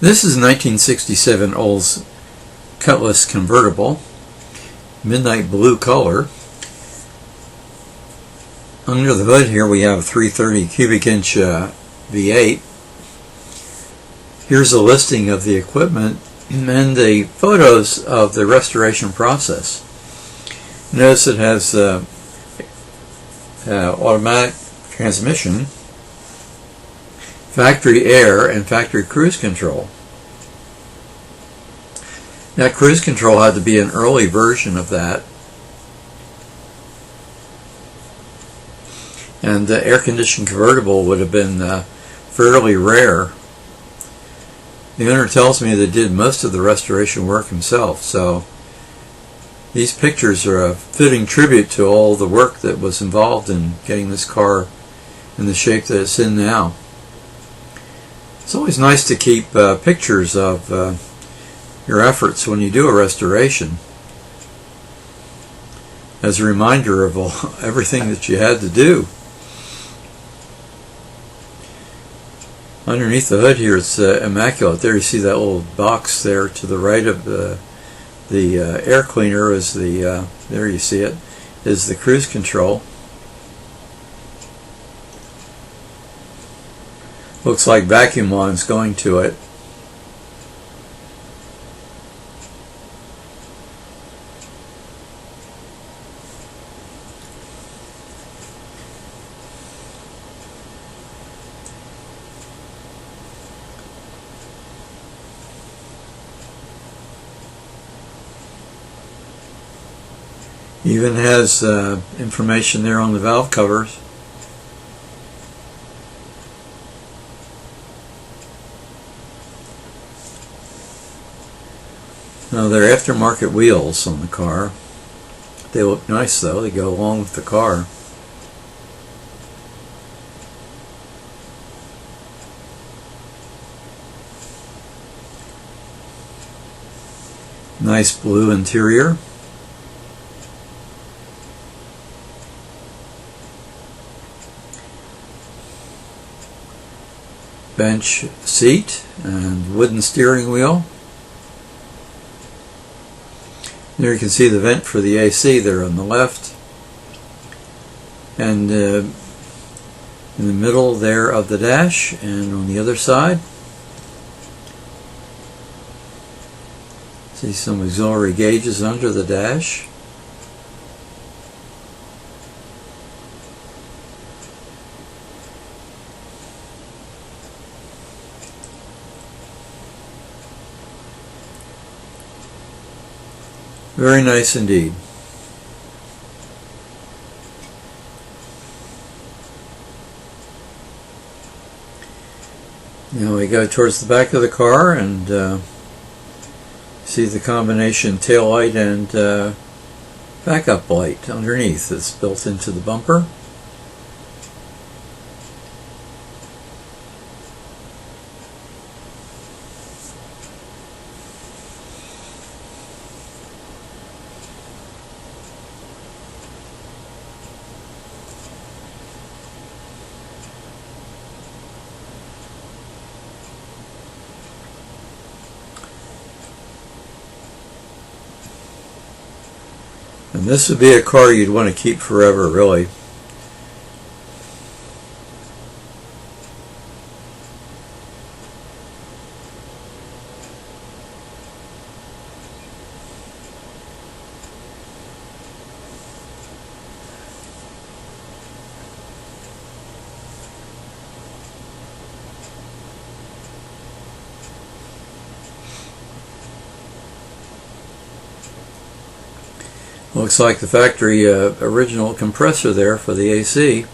This is a 1967 Olds Cutlass Convertible, midnight blue color. Under the hood here we have a 330 cubic inch V8. Here's a listing of the equipment and the photos of the restoration process. Notice it has automatic transmission, factory air, and factory cruise control. That cruise control had to be an early version of that, and the air-conditioned convertible would have been fairly rare. The owner tells me that did most of the restoration work himself, so these pictures are a fitting tribute to all the work that was involved in getting this car in the shape that it's in now. It's always nice to keep pictures of your efforts when you do a restoration, as a reminder of everything that you had to do. Underneath the hood here, it's immaculate. There you see that little box there to the right of the air cleaner. Is the there you see it, is the cruise control. Looks like vacuum lines going to it. Even has information there on the valve covers. Now they're aftermarket wheels on the car. They look nice though, they go along with the car. Nice blue interior. Bench seat and wooden steering wheel. There you can see the vent for the AC there on the left, and in the middle there of the dash, and on the other side see some auxiliary gauges under the dash. Very nice indeed. Now we go towards the back of the car and see the combination tail light and backup light underneath that's built into the bumper. And this would be a car you'd want to keep forever, really. Looks like the factory original compressor there for the AC.